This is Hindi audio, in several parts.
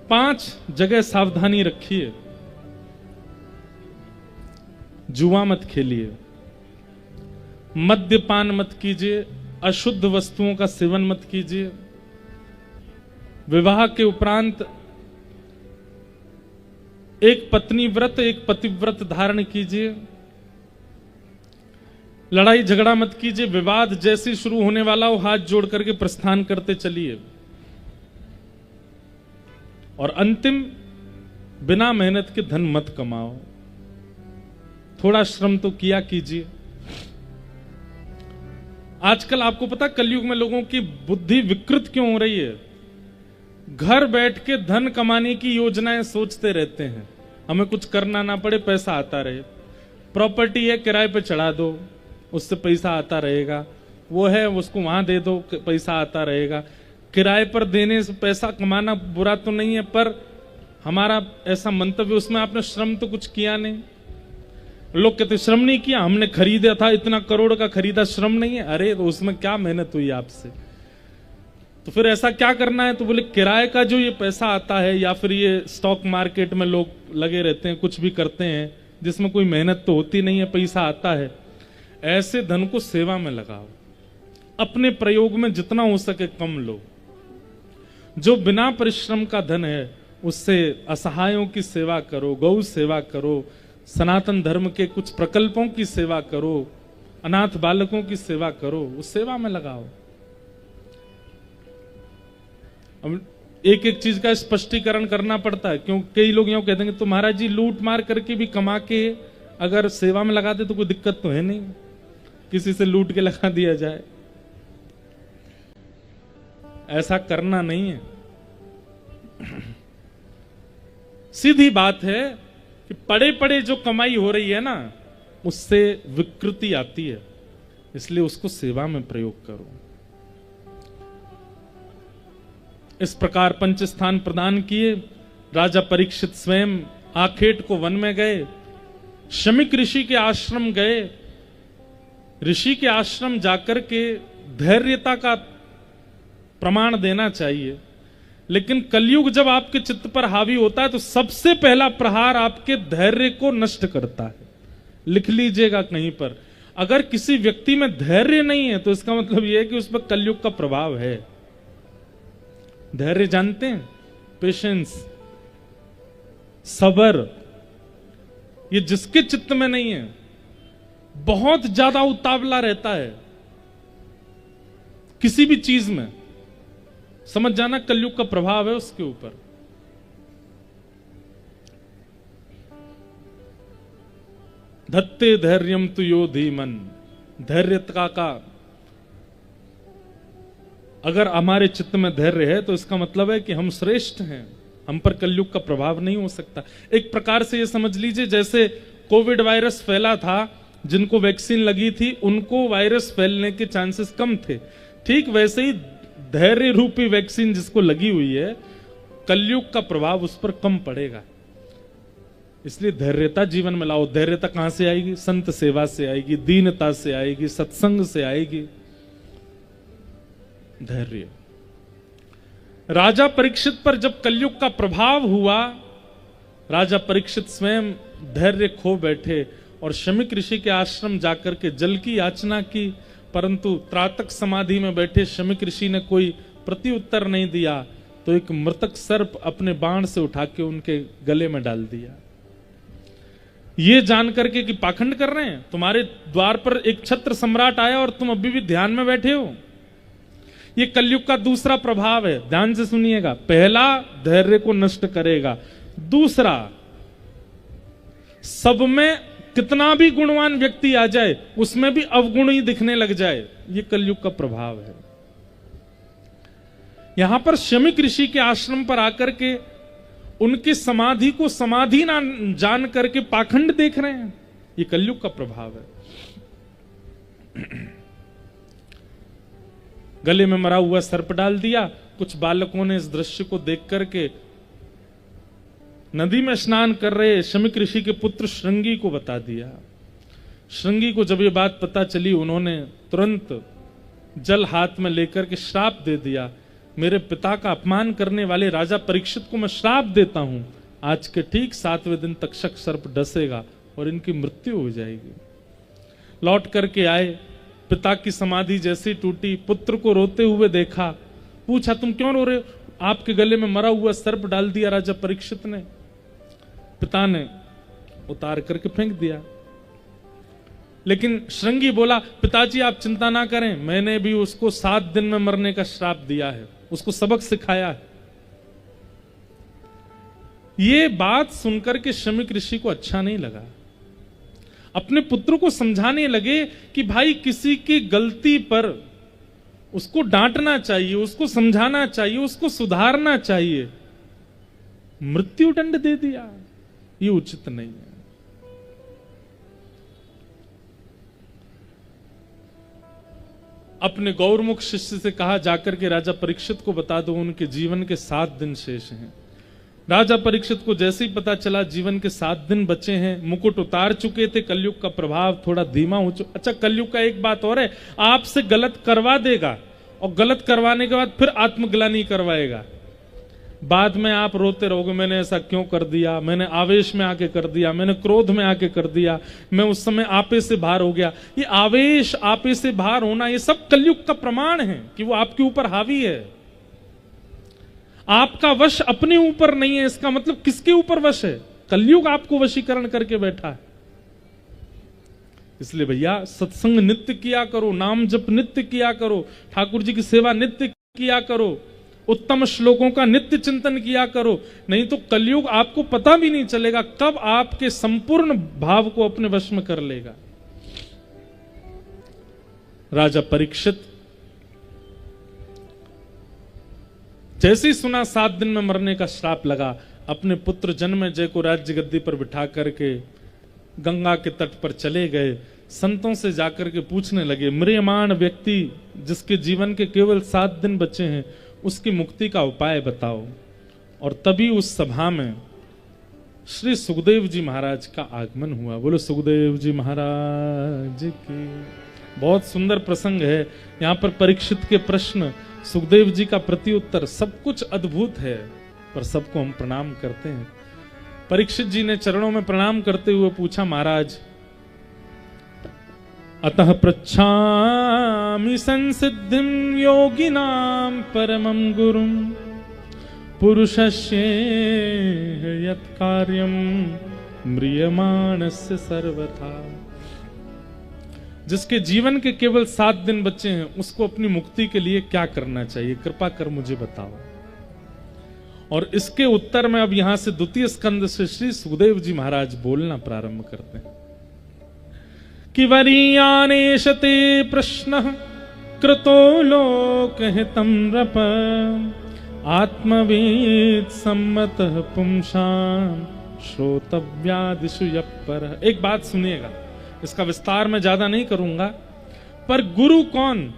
5 जगह सावधानी रखिए। जुआ मत खेलिए, मद्यपान मत कीजिए, अशुद्ध वस्तुओं का सेवन मत कीजिए, विवाह के उपरांत एक पत्नी व्रत एक पतिव्रत धारण कीजिए, लड़ाई झगड़ा मत कीजिए, विवाद जैसे शुरू होने वाला हो हाथ जोड़ करके प्रस्थान करते चलिए, और अंतिम, बिना मेहनत के धन मत कमाओ, थोड़ा श्रम तो किया कीजिए। आजकल आपको पता कलयुग में लोगों की बुद्धि विकृत क्यों हो रही है? घर बैठ के धन कमाने की योजनाएं सोचते रहते हैं, हमें कुछ करना ना पड़े, पैसा आता रहे। प्रॉपर्टी है, किराए पे चढ़ा दो, उससे पैसा आता रहेगा। वो है, उसको वहां दे दो, पैसा आता रहेगा। किराए पर देने से पैसा कमाना बुरा तो नहीं है, पर हमारा ऐसा मंतव्य, उसमें आपने श्रम तो कुछ किया नहीं। लोग कहते श्रम नहीं किया, हमने खरीदा था, इतना करोड़ का खरीदा, श्रम नहीं है। अरे तो उसमें क्या मेहनत हुई आपसे? तो फिर ऐसा क्या करना है? तो बोले किराए का जो ये पैसा आता है, या फिर ये स्टॉक मार्केट में लोग लगे रहते हैं, कुछ भी करते हैं जिसमें कोई मेहनत तो होती नहीं है, पैसा आता है, ऐसे धन को सेवा में लगाओ। अपने प्रयोग में जितना हो सके कम लो। जो बिना परिश्रम का धन है उससे असहायों की सेवा करो, गौ सेवा करो, सनातन धर्म के कुछ प्रकल्पों की सेवा करो, अनाथ बालकों की सेवा करो, उस सेवा में लगाओ। अब एक एक चीज का स्पष्टीकरण करना पड़ता है, क्यों कई लोग यूं कहते हैं तो महाराज जी लूट मार करके भी कमा के अगर सेवा में लगा दे तो कोई दिक्कत तो है नहीं, किसी से लूट के लगा दिया जाए, ऐसा करना नहीं है। सीधी बात है कि पड़े पड़े जो कमाई हो रही है ना, उससे विकृति आती है, इसलिए उसको सेवा में प्रयोग करो। इस प्रकार पंच स्थान प्रदान किए। राजा परीक्षित स्वयं आखेट को वन में गए, शमिक ऋषि के आश्रम गए। ऋषि के आश्रम जाकर के धैर्यता का प्रमाण देना चाहिए, लेकिन कलयुग जब आपके चित्त पर हावी होता है तो सबसे पहला प्रहार आपके धैर्य को नष्ट करता है। लिख लीजिएगा कहीं पर, अगर किसी व्यक्ति में धैर्य नहीं है तो इसका मतलब यह है कि उस पर कलयुग का प्रभाव है। धैर्य जानते हैं? पेशेंस, सब्र, ये जिसके चित्त में नहीं है, बहुत ज्यादा उतावला रहता है किसी भी चीज में, समझ जाना कलयुग का प्रभाव है उसके ऊपर। धत्ते धैर्यम तु यो धीमन, धैर्यता का अगर हमारे चित्त में धैर्य है तो इसका मतलब है कि हम श्रेष्ठ हैं, हम पर कलयुग का प्रभाव नहीं हो सकता। एक प्रकार से ये समझ लीजिए जैसे कोविड वायरस फैला था, जिनको वैक्सीन लगी थी उनको वायरस फैलने के चांसेस कम थे, ठीक वैसे ही धैर्य रूपी वैक्सीन जिसको लगी हुई है, कलयुग का प्रभाव उस पर कम पड़ेगा। इसलिए धैर्यता जीवन में लाओ। धैर्यता कहां से आएगी? संत सेवा से आएगी, दीनता से आएगी, सत्संग से आएगी। धैर्य। राजा परीक्षित पर जब कलयुग का प्रभाव हुआ, राजा परीक्षित स्वयं धैर्य खो बैठे और शमिक ऋषि के आश्रम जाकर के जल की याचना की, परंतु त्रातक समाधि में बैठे शमिक ऋषि ने कोई प्रत्युत्तर नहीं दिया, तो एक मृतक सर्प अपने बाण से उठा के उनके गले में डाल दिया। ये जान करके कि पाखंड कर रहे हैं, तुम्हारे द्वार पर एक छत्र सम्राट आया और तुम अभी भी ध्यान में बैठे हो। ये कलयुग का दूसरा प्रभाव है, ध्यान से सुनिएगा। पहला, धैर्य को नष्ट करेगा। दूसरा, सब में कितना भी गुणवान व्यक्ति आ जाए उसमें भी अवगुण ही दिखने लग जाए, ये कलयुग का प्रभाव है। यहां पर शमिक ऋषि के आश्रम पर आकर के उनकी समाधि को समाधि ना जान करके पाखंड देख रहे हैं, ये कलयुग का प्रभाव है। गले में मरा हुआ सर्प डाल दिया। कुछ बालकों ने इस दृश्य को देख करके नदी में स्नान कर रहे शमिक ऋषि के पुत्र श्रृंगी को बता दिया। श्रृंगी को जब ये बात पता चली, उन्होंने तुरंत जल हाथ में लेकर के श्राप दे दिया, मेरे पिता का अपमान करने वाले राजा परीक्षित को मैं श्राप देता हूं, आज के ठीक 7वें दिन तक्षक सर्प डसेगा और इनकी मृत्यु हो जाएगी। लौट करके आए, पिता की समाधि जैसी टूटी, पुत्र को रोते हुए देखा, पूछा तुम क्यों रो रहे हो? आपके गले में मरा हुआ सर्प डाल दिया राजा परीक्षित ने। पिता ने उतार करके फेंक दिया। लेकिन श्रृंगी बोला, पिताजी आप चिंता ना करें, मैंने भी उसको 7 दिन में मरने का श्राप दिया है, उसको सबक सिखाया है। ये बात सुनकर के शमीक ऋषि को अच्छा नहीं लगा। अपने पुत्र को समझाने लगे कि भाई किसी की गलती पर उसको डांटना चाहिए, उसको समझाना चाहिए, उसको सुधारना चाहिए। मृत्यु दंड दे दिया, ये उचित नहीं है। अपने गौरमुख शिष्य से कहा, जाकर के राजा परीक्षित को बता दो उनके जीवन के 7 दिन शेष हैं। राजा परीक्षित को जैसे ही पता चला जीवन के 7 दिन बचे हैं, मुकुट उतार चुके थे, कलयुग का प्रभाव थोड़ा धीमा हो चुका। अच्छा, कलयुग का एक बात और है, आपसे गलत करवा देगा और गलत करवाने के बाद फिर आत्मग्लानि करवाएगा। बाद में आप रोते रहोगे, मैंने ऐसा क्यों कर दिया, मैंने आवेश में आके कर दिया, मैंने क्रोध में आके कर दिया, मैं उस समय आपे से बाहर हो गया। ये आवेश, आपे से बाहर होना, ये सब कलयुग का प्रमाण है कि वो आपके ऊपर हावी है। आपका वश अपने ऊपर नहीं है, इसका मतलब किसके ऊपर वश है? कलयुग आपको वशीकरण करके बैठा है। इसलिए भैया सत्संग नित्य किया करो, नाम जप नित्य किया करो, ठाकुर जी की सेवा नित्य किया करो, उत्तम श्लोकों का नित्य चिंतन किया करो। नहीं तो कलयुग आपको पता भी नहीं चलेगा कब आपके संपूर्ण भाव को अपने वश में कर लेगा। राजा परीक्षित जैसे ही सुना 7 दिन में मरने का श्राप लगा, अपने पुत्र जन्मेजय को राज्य गद्दी पर बिठा करके गंगा के तट पर चले गए। संतों से जाकर के पूछने लगे, म्रियमाण व्यक्ति जिसके जीवन के केवल 7 दिन बचे हैं, उसकी मुक्ति का उपाय बताओ। और तभी उस सभा में श्री सुखदेव जी महाराज का आगमन हुआ। बोलो सुखदेव जी महाराज की। बहुत सुंदर प्रसंग है। यहाँ पर परीक्षित के प्रश्न, सुखदेव जी का प्रत्युत्तर, सब कुछ अद्भुत है, पर सबको हम प्रणाम करते हैं। परीक्षित जी ने चरणों में प्रणाम करते हुए पूछा, महाराज अतः पृच्छामि संसिद्धिं योगिनां परमं गुरुं पुरुषस्य यत् कार्यं म्रियमाणस्य सर्वथा। जिसके जीवन के केवल 7 दिन बचे हैं, उसको अपनी मुक्ति के लिए क्या करना चाहिए, कृपा कर मुझे बताओ। और इसके उत्तर में अब यहां से 2 स्कंद से श्री सुखदेव जी महाराज बोलना प्रारंभ करते हैं कि वरीयानेशते प्रश्न कृतो लोकहितं नृप आत्मवेद सम्मतः पुंसां श्रोतव्यादिषु यप्पर। एक बात सुनिएगा, इसका विस्तार मैं ज्यादा नहीं करूंगा, पर गुरु कौन?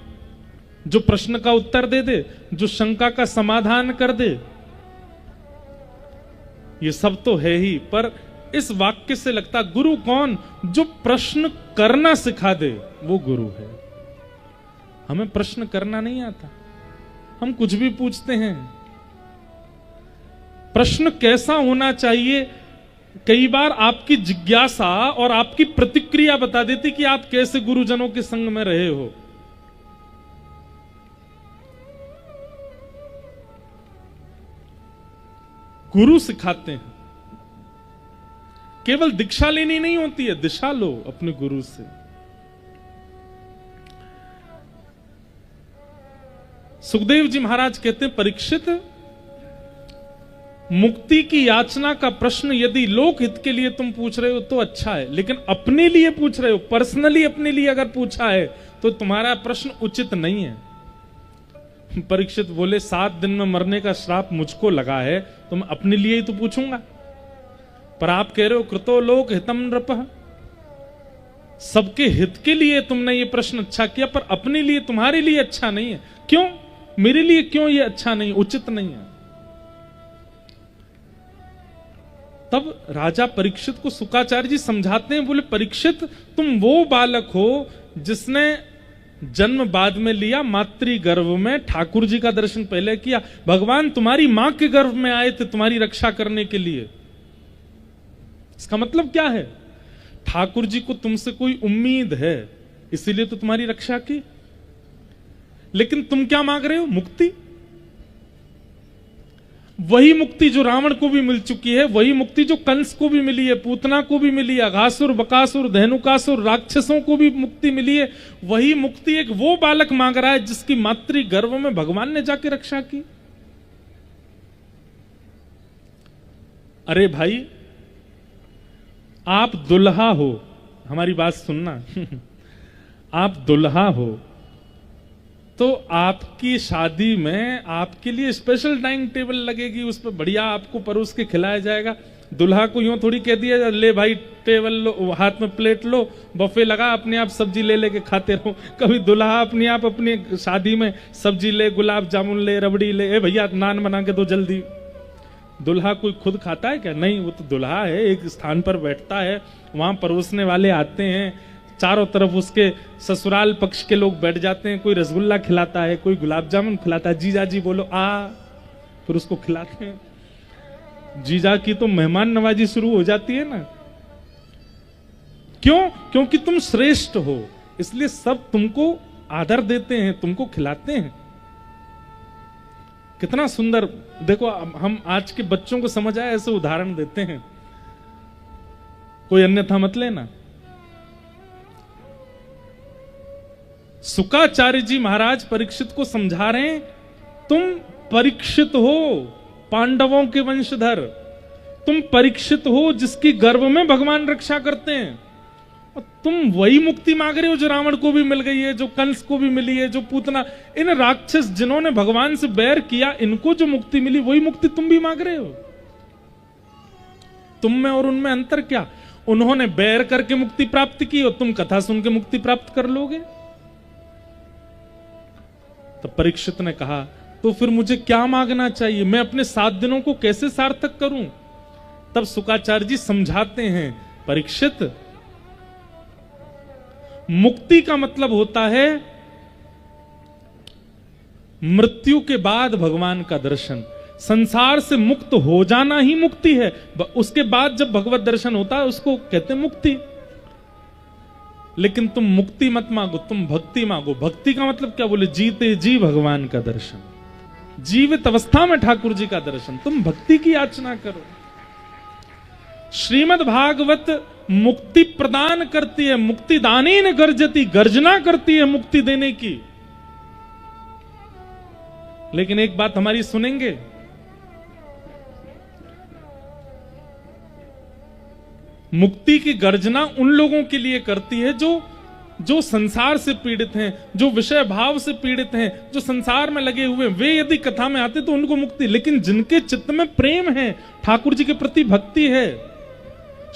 जो प्रश्न का उत्तर दे दे, जो शंका का समाधान कर दे, ये सब तो है ही, पर इस वाक्य से लगता गुरु कौन? जो प्रश्न करना सिखा दे, वो गुरु है। हमें प्रश्न करना नहीं आता, हम कुछ भी पूछते हैं। प्रश्न कैसा होना चाहिए, कई बार आपकी जिज्ञासा और आपकी प्रतिक्रिया बता देती कि आप कैसे गुरुजनों के संग में रहे हो। गुरु सिखाते हैं। केवल दीक्षा लेनी नहीं होती है, दिशा लो अपने गुरु से। सुखदेव जी महाराज कहते हैं, परीक्षित, मुक्ति की याचना का प्रश्न यदि लोक हित के लिए तुम पूछ रहे हो तो अच्छा है, लेकिन अपने लिए पूछ रहे हो, पर्सनली अपने लिए अगर पूछा है तो तुम्हारा प्रश्न उचित नहीं है। परीक्षित बोले, 7 दिन में मरने का श्राप मुझको लगा है, तो मैं अपने लिए ही तो पूछूंगा। पर आप कह रहे हो कृतो लोक हितम नृपः, सबके हित के लिए तुमने ये प्रश्न अच्छा किया, पर अपने लिए, तुम्हारे लिए अच्छा नहीं है। क्यों? मेरे लिए क्यों ये अच्छा नहीं, उचित नहीं है? तब राजा परीक्षित को शुक्राचार्य जी समझाते हैं, बोले परीक्षित, तुम वो बालक हो जिसने जन्म बाद में लिया, मातृ गर्भ में ठाकुर जी का दर्शन पहले किया। भगवान तुम्हारी मां के गर्भ में आए थे तुम्हारी रक्षा करने के लिए। इसका मतलब क्या है? ठाकुर जी को तुमसे कोई उम्मीद है, इसीलिए तो तुम्हारी रक्षा की। लेकिन तुम क्या मांग रहे हो? मुक्ति। वही मुक्ति जो रावण को भी मिल चुकी है, वही मुक्ति जो कंस को भी मिली है, पूतना को भी मिली है, अघासुर, बकासुर, धेनुकासुर, राक्षसों को भी मुक्ति मिली है। वही मुक्ति एक वो बालक मांग रहा है जिसकी मातृ गर्भ में भगवान ने जाके रक्षा की। अरे भाई, आप दुल्हा हो, हमारी बात सुनना आप दुल्हा हो तो आपकी शादी में आपके लिए स्पेशल डाइनिंग टेबल लगेगी, उस पर बढ़िया आपको परोस के खिलाया जाएगा। दुल्हा को यूं थोड़ी कह दिया ले भाई टेबल लो, हाथ में प्लेट लो, बफे लगा, अपने आप सब्जी ले लेके खाते रहो। कभी दुल्हा अपने आप अपनी शादी में सब्जी ले, गुलाब जामुन ले, रबड़ी ले, ए भैया नान बना के दो जल्दी। दुल्हा कोई खुद खाता है क्या? नहीं, वो तो दुल्हा है, एक स्थान पर बैठता है, वहां परोसने वाले आते हैं, चारों तरफ उसके ससुराल पक्ष के लोग बैठ जाते हैं, कोई रसगुल्ला खिलाता है, कोई गुलाब जामुन खिलाता है, जीजा जी बोलो आ, फिर उसको खिलाते हैं। जीजा की तो मेहमान नवाजी शुरू हो जाती है ना। क्यों? क्योंकि तुम श्रेष्ठ हो, इसलिए सब तुमको आदर देते हैं, तुमको खिलाते हैं। कितना सुंदर। देखो, हम आज के बच्चों को समझ आए ऐसे उदाहरण देते हैं, कोई अन्यथा मत लेना। शुकाचार्य जी महाराज परीक्षित को समझा रहे हैं, तुम परीक्षित हो, पांडवों के वंशधर, तुम परीक्षित हो जिसकी गर्भ में भगवान रक्षा करते हैं, और तुम वही मुक्ति मांग रहे हो जो रावण को भी मिल गई है, जो कंस को भी मिली है, जो पूतना, इन राक्षस जिन्होंने भगवान से बैर किया, इनको जो मुक्ति मिली वही मुक्ति तुम भी मांग रहे हो। तुम में और उनमें अंतर क्या? उन्होंने बैर करके मुक्ति प्राप्त की और तुम कथा सुन के मुक्ति प्राप्त कर लोगे। तो परीक्षित ने कहा, तो फिर मुझे क्या मांगना चाहिए? मैं अपने 7 दिनों को कैसे सार्थक करूं? तब शुकाचार्य जी समझाते हैं, परीक्षित, मुक्ति का मतलब होता है मृत्यु के बाद भगवान का दर्शन। संसार से मुक्त हो जाना ही मुक्ति है। उसके बाद जब भगवत दर्शन होता है उसको कहते हैं मुक्ति। लेकिन तुम मुक्ति मत मांगो, तुम भक्ति मांगो। भक्ति का मतलब क्या? बोले जीते जी भगवान का दर्शन, जीवित अवस्था में ठाकुर जी का दर्शन। तुम भक्ति की याचना करो। श्रीमद् भागवत मुक्ति प्रदान करती है, मुक्ति दानी न गर्जती, गर्जना करती है मुक्ति देने की। लेकिन एक बात हमारी सुनेंगे, मुक्ति की गर्जना उन लोगों के लिए करती है जो संसार से पीड़ित हैं, जो विषय भाव से पीड़ित हैं, जो संसार में लगे हुए, वे यदि कथा में आते तो उनको मुक्ति। लेकिन जिनके चित्त में प्रेम है, ठाकुर जी के प्रति भक्ति है,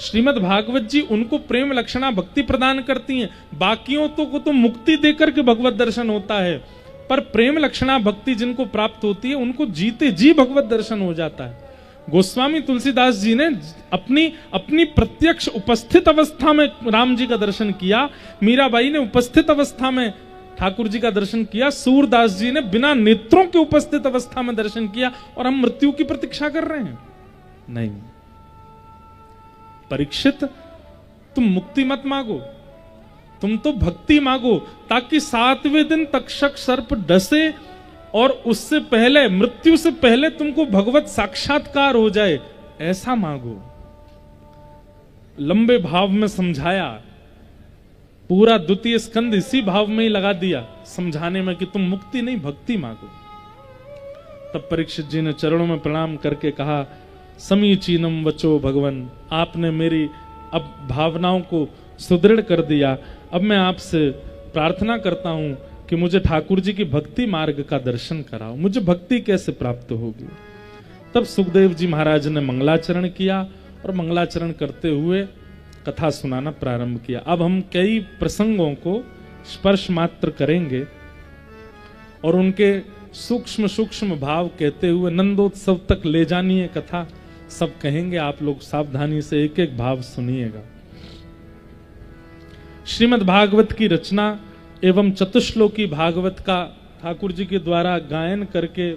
श्रीमद् भागवत जी उनको प्रेम लक्षणा भक्ति प्रदान करती हैं। बाकियों को तो मुक्ति देकर के भगवत दर्शन होता है, पर प्रेम लक्षणा भक्ति जिनको प्राप्त होती है उनको जीते जी भगवत दर्शन हो जाता है। गोस्वामी तुलसीदास जी ने अपनी प्रत्यक्ष उपस्थित अवस्था में राम जी का दर्शन किया, मीराबाई ने उपस्थित अवस्था में ठाकुर जी का दर्शन किया, सूरदास जी ने बिना नेत्रों के उपस्थित अवस्था में दर्शन किया, और हम मृत्यु की प्रतीक्षा कर रहे हैं? नहीं। परीक्षित, तुम मुक्ति मत मांगो, तुम तो भक्ति मांगो, ताकि 7वें दिन तक्षक सर्प डसे और उससे पहले, मृत्यु से पहले तुमको भगवत साक्षात्कार हो जाए, ऐसा मांगो। लंबे भाव में समझाया, पूरा द्वितीय स्कंद इसी भाव में ही लगा दिया समझाने में कि तुम मुक्ति नहीं भक्ति मांगो। तब परीक्षित जी ने चरणों में प्रणाम करके कहा, समीचीनम वचो भगवन, आपने मेरी अब भावनाओं को सुदृढ़ कर दिया। अब मैं आपसे प्रार्थना करता हूं कि मुझे ठाकुर जी की भक्ति मार्ग का दर्शन कराओ। मुझे भक्ति कैसे प्राप्त होगी? तब सुखदेव जी महाराज ने मंगलाचरण किया और मंगलाचरण करते हुए कथा सुनाना प्रारंभ किया। अब हम कई प्रसंगों को स्पर्श मात्र करेंगे और उनके सूक्ष्म सूक्ष्म भाव कहते हुए नंदोत्सव तक ले जानी है कथा, सब कहेंगे। आप लोग सावधानी से एक एक भाव सुनिएगा। श्रीमद् भागवत की रचना एवं चतुश्लोकी भागवत का ठाकुर जी के द्वारा गायन करके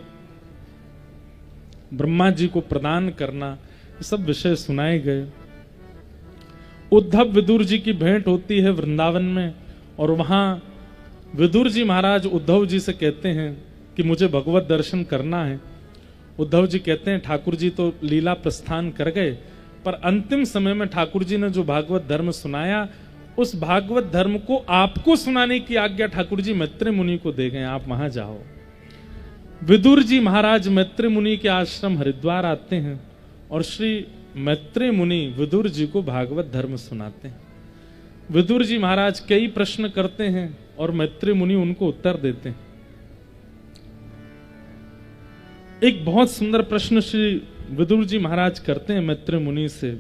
ब्रह्मा जी को प्रदान करना, ये सब विषय सुनाए गए। उद्धव विदुर जी की भेंट होती है वृंदावन में, और वहां विदुर जी महाराज उद्धव जी से कहते हैं कि मुझे भगवत दर्शन करना है। उद्धव जी कहते हैं ठाकुर जी तो लीला प्रस्थान कर गए, पर अंतिम समय में ठाकुर जी ने जो भागवत धर्म सुनाया, उस भागवत धर्म को आपको सुनाने की आज्ञा ठाकुर जी मैत्रेय मुनि को दे गए, आप वहां जाओ। विदुर जी महाराज मैत्रेय मुनि के आश्रम हरिद्वार आते हैं और श्री मैत्रेय मुनि विदुर जी को भागवत धर्म सुनाते हैं। विदुर जी महाराज कई प्रश्न करते हैं और मैत्रेय मुनि उनको उत्तर देते हैं। एक बहुत सुंदर प्रश्न श्री विदुर जी महाराज करते हैं मैत्रेय मुनि से।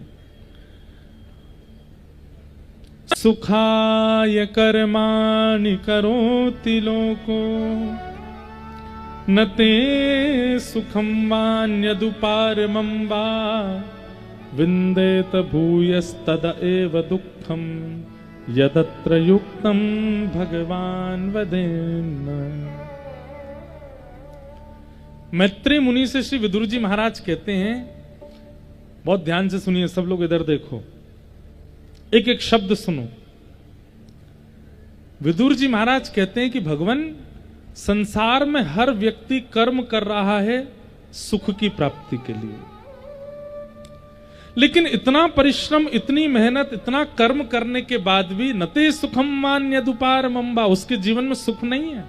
सुखाय कर्माणि करोति लोको न ते सुखम वान्यदुपारमं वा विन्देत भूयस्तद एव दुःखम यदत्र युक्तम भगवान वदेन्न। मैत्रेय मुनि से श्री विदुर जी महाराज कहते हैं, बहुत ध्यान से सुनिए सब लोग, इधर देखो, एक एक शब्द सुनो। विदुर जी महाराज कहते हैं कि भगवान, संसार में हर व्यक्ति कर्म कर रहा है सुख की प्राप्ति के लिए, लेकिन इतना परिश्रम, इतनी मेहनत, इतना कर्म करने के बाद भी नते सुखम मान्यदुपारमं वा, उसके जीवन में सुख नहीं है।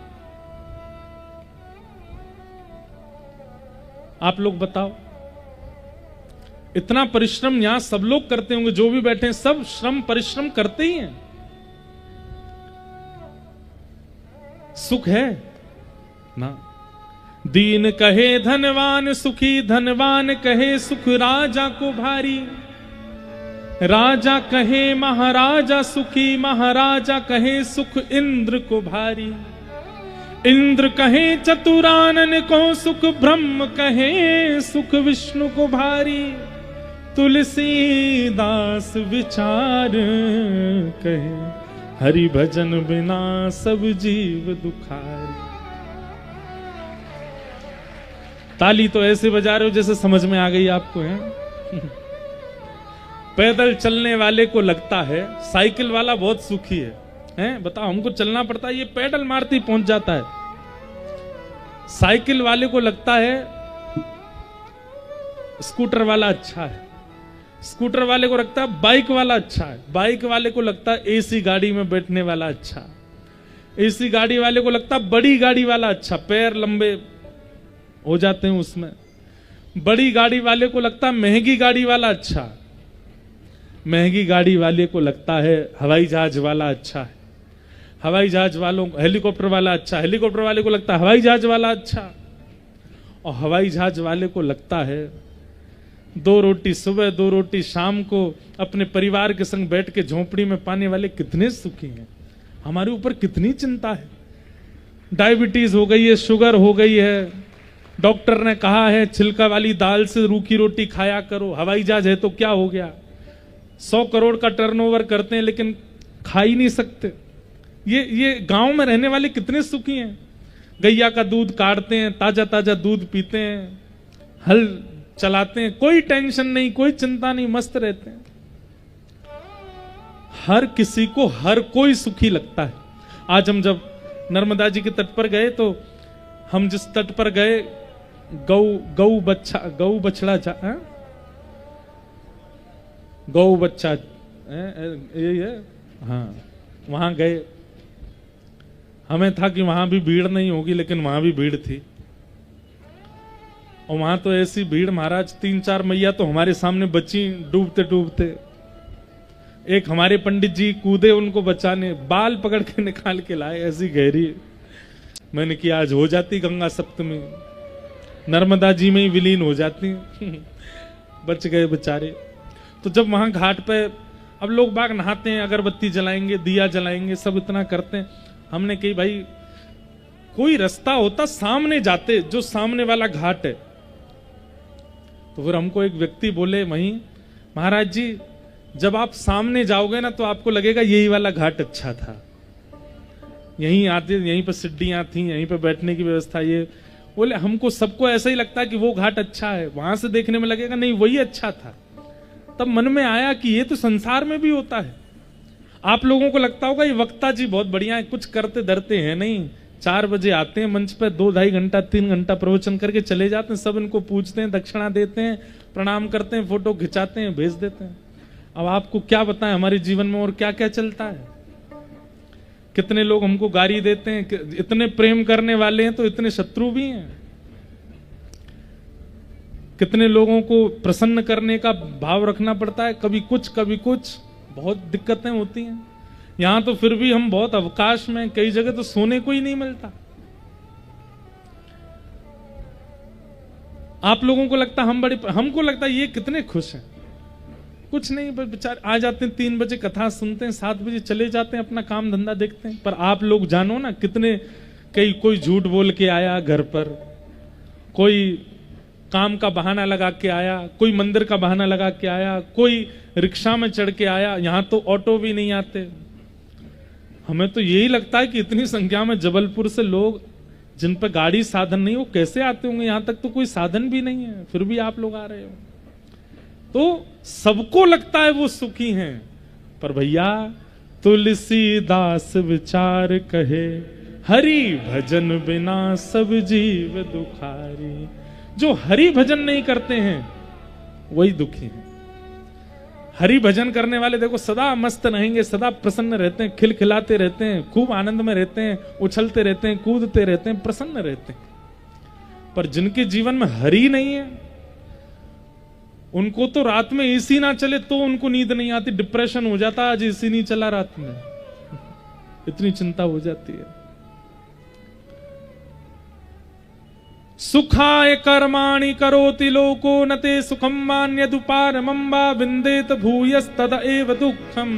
आप लोग बताओ, इतना परिश्रम यहां सब लोग करते होंगे, जो भी बैठे हैं सब श्रम परिश्रम करते ही हैं, सुख है ना? दीन कहे धनवान सुखी, धनवान कहे सुख राजा को भारी, राजा कहे महाराजा सुखी, महाराजा कहे सुख इंद्र को भारी, इंद्र कहे चतुरानन को सुख, ब्रह्म कहे सुख विष्णु को भारी, तुलसीदास विचार कहे हरि भजन बिना सब जीव दुखारी। ताली तो ऐसे बजा रहे हो जैसे समझ में आ गई आपको, है? पैदल चलने वाले को लगता है साइकिल वाला बहुत सुखी है? बताओ, हमको चलना पड़ता है, ये पैडल मारते ही पहुंच जाता है। साइकिल वाले को लगता है स्कूटर वाला अच्छा है, स्कूटर वाले को लगता है बाइक वाला अच्छा है, बाइक वाले को लगता है एसी गाड़ी में बैठने वाला अच्छा, एसी गाड़ी वाले को लगता है बड़ी गाड़ी वाला अच्छा, पैर लंबे हो जाते हैं उसमें। बड़ी गाड़ी वाले को लगता है महंगी गाड़ी वाला अच्छा, महंगी गाड़ी वाले को लगता है हवाई जहाज वाला अच्छा है, हवाई जहाज वालों, हेलीकॉप्टर वाला अच्छा, हेलीकॉप्टर वाले को लगता है हवाई जहाज वाला अच्छा, और हवाई जहाज वाले को लगता है 2 रोटी सुबह 2 रोटी शाम को अपने परिवार के संग बैठ के झोंपड़ी में पाने वाले कितने सुखी हैं। हमारे ऊपर कितनी चिंता है, डायबिटीज हो गई है, शुगर हो गई है, डॉक्टर ने कहा है छिलका वाली दाल से रूखी रोटी खाया करो, हवाई जहाज है तो क्या हो गया, 100 करोड़ का टर्नओवर करते हैं लेकिन खा ही नहीं सकते। ये गांव में रहने वाले कितने सुखी हैं, गैया का दूध काटते हैं, ताजा ताजा दूध पीते हैं, हल चलाते हैं, कोई टेंशन नहीं, कोई चिंता नहीं, मस्त रहते हैं। हर किसी को हर कोई सुखी लगता है। आज हम जब नर्मदा जी के तट पर गए तो हम जिस तट पर गए, गौ बछड़ा गौ बच्चा यही है, हाँ, वहां गए। हमें था कि वहां भी भीड़ नहीं होगी, लेकिन वहां भी भीड़ थी, और वहां तो ऐसी भीड़ महाराज, 3-4 मैया तो हमारे सामने बची डूबते डूबते। एक हमारे पंडित जी कूदे उनको बचाने, बाल पकड़ के निकाल के लाए, ऐसी गहरी। मैंने किया आज हो जाती गंगा सप्तमी, नर्मदा जी में ही विलीन हो जाती। बच गए बेचारे। तो जब वहां घाट पे अब लोग बाग नहाते हैं, अगरबत्ती जलाएंगे, दिया जलाएंगे, सब इतना करते हैं। हमने कही भाई कोई रास्ता होता सामने जाते, जो सामने वाला घाट है। तो फिर हमको एक व्यक्ति बोले वहीं, महाराज जी जब आप सामने जाओगे ना तो आपको लगेगा यही वाला घाट अच्छा था, यहीं आते, यहीं पर सीढ़ियां थी, यहीं पर बैठने की व्यवस्था, ये बोले हमको सबको ऐसा ही लगता है कि वो घाट अच्छा है, वहां से देखने में लगेगा नहीं वही अच्छा था। तब मन में आया कि ये तो संसार में भी होता है। आप लोगों को लगता होगा ये वक्ता जी बहुत बढ़िया है, कुछ करते डरते हैं नहीं, 4 बजे आते हैं मंच पे, 2-2.5 घंटा 3 घंटा प्रवचन करके चले जाते हैं, सब इनको पूछते हैं, दक्षिणा देते हैं, प्रणाम करते हैं, फोटो खिंचाते हैं, भेज देते हैं। अब आपको क्या बताएं हमारे जीवन में और क्या क्या चलता है। कितने लोग हमको गाली देते हैं, इतने प्रेम करने वाले हैं तो इतने शत्रु भी हैं। कितने लोगों को प्रसन्न करने का भाव रखना पड़ता है, कभी कुछ बहुत दिक्कतें होती हैं। यहां तो फिर भी हम बहुत अवकाश में, कई जगह तो सोने को ही नहीं मिलता। आप लोगों को लगता हमको लगता है ये कितने खुश हैं। कुछ नहीं, बस बेचारे आ जाते हैं 3 बजे कथा सुनते हैं, 7 बजे चले जाते हैं, अपना काम धंधा देखते हैं। पर आप लोग जानो ना कितने, कोई झूठ बोल के आया घर पर, कोई काम का बहाना लगा के आया, कोई मंदिर का बहाना लगा के आया, कोई रिक्शा में चढ़ के आया। यहां तो ऑटो भी नहीं आते। हमें तो यही लगता है कि इतनी संख्या में जबलपुर से लोग जिन पर गाड़ी साधन नहीं, वो कैसे आते होंगे। यहां तक तो कोई साधन भी नहीं है, फिर भी आप लोग आ रहे हो। तो सबको लगता है वो सुखी हैं, पर भैया तुलसीदास विचार कहे, हरि भजन बिना सब जीव दुखारी। जो हरि भजन नहीं करते हैं वही दुखी हैं। हरि भजन करने वाले देखो सदा मस्त रहेंगे, सदा प्रसन्न रहते हैं, खिलखिलाते रहते हैं, खूब आनंद में रहते हैं, उछलते रहते हैं, कूदते रहते हैं, प्रसन्न रहते हैं। पर जिनके जीवन में हरि नहीं है, उनको तो रात में एसी ना चले तो उनको नींद नहीं आती, डिप्रेशन हो जाता, आज एसी नहीं चला रात में, इतनी चिंता हो जाती है। सुखाय कर्माणि करोति लोको न ते सुखम मान्यदुपारमं वा विन्देत भूयस्तद एव दुःखम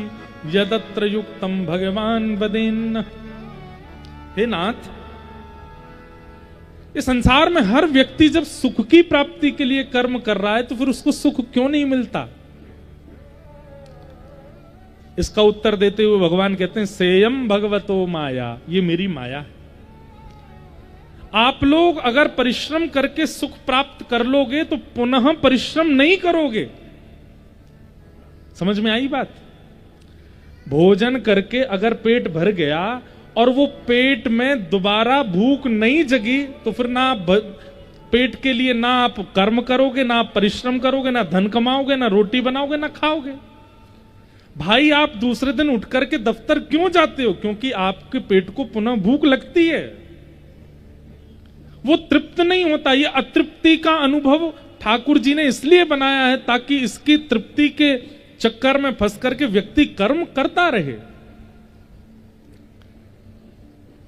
यदत्र युक्तम भगवान वदेन्न। हे नाथ, इस संसार में हर व्यक्ति जब सुख की प्राप्ति के लिए कर्म कर रहा है तो फिर उसको सुख क्यों नहीं मिलता? इसका उत्तर देते हुए भगवान कहते हैं, सेयम भगवतो माया, ये मेरी माया है। आप लोग अगर परिश्रम करके सुख प्राप्त कर लोगे तो पुनः परिश्रम नहीं करोगे। समझ में आई बात? भोजन करके अगर पेट भर गया और वो पेट में दोबारा भूख नहीं जगी तो फिर ना पेट के लिए ना आप कर्म करोगे, ना आप परिश्रम करोगे, ना धन कमाओगे, ना रोटी बनाओगे, ना खाओगे। भाई आप दूसरे दिन उठ करके दफ्तर क्यों जाते हो? क्योंकि आपके पेट को पुनः भूख लगती है, वो तृप्त नहीं होता। ये अतृप्ति का अनुभव ठाकुर जी ने इसलिए बनाया है ताकि इसकी तृप्ति के चक्कर में फंस करके व्यक्ति कर्म करता रहे।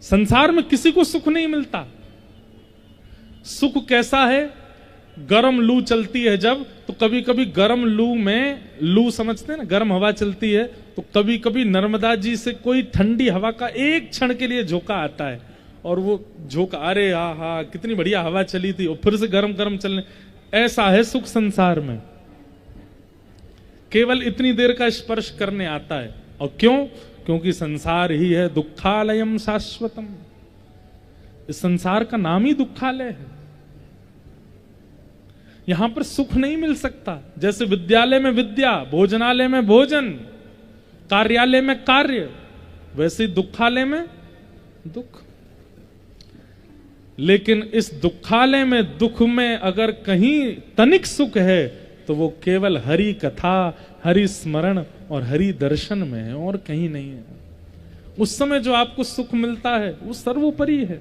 संसार में किसी को सुख नहीं मिलता। सुख कैसा है? गर्म लू चलती है जब, तो कभी कभी गर्म लू में, लू समझते हैं ना, गर्म हवा चलती है, तो कभी कभी नर्मदा जी से कोई ठंडी हवा का एक क्षण के लिए झोंका आता है और वो झोंका, अरे हा कितनी बढ़िया हवा चली थी, और फिर से गर्म गर्म चलने। ऐसा है सुख संसार में, केवल इतनी देर का स्पर्श करने आता है। और क्यों? क्योंकि संसार ही है दुखालयम शाश्वतम। इस संसार का नाम ही दुखालय है। यहां पर सुख नहीं मिल सकता। जैसे विद्यालय में विद्या, भोजनालय में भोजन, कार्यालय में कार्य, वैसे दुखालय में दुख। लेकिन इस दुखालय में, दुख में अगर कहीं तनिक सुख है तो वो केवल हरि कथा, हरि स्मरण और हरि दर्शन में है, और कहीं नहीं है। उस समय जो आपको सुख मिलता है वो सर्वोपरि है।